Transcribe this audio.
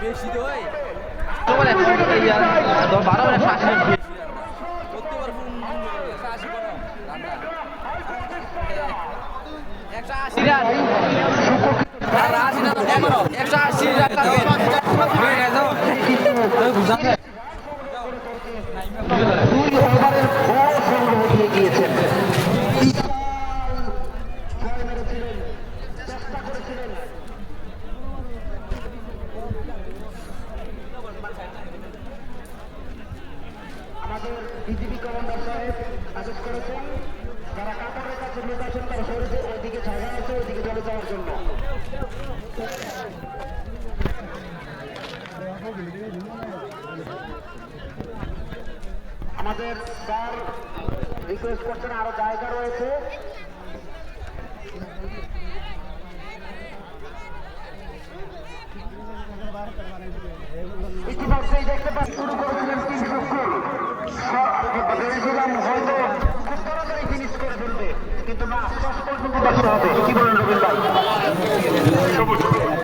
বেশি তো ভাই গিয়েছেন আমাদের বিজিবি কমান্ডার সাহেব আদেশ করেছেন যারা কাপড়ের কাছে লোক আছেন তারা সরেছে ওইদিকে জায়গা আছে ওইদিকে চলে যাওয়ার জন্য। আমাদের স্যার রিকোয়েস্ট করছেন আরো জায়গা রয়েছে। ইতিমধ্যেই দেখতে পাচ্ছি শুরু করেছিলেন ভেবেছিলাম হয়তো খুব তাড়াতাড়ি ফিনিশ করে ফেলবে, কিন্তু না, শেষ পর্যন্ত দেখতে হবে। কি বলেন রবীন্দ্র?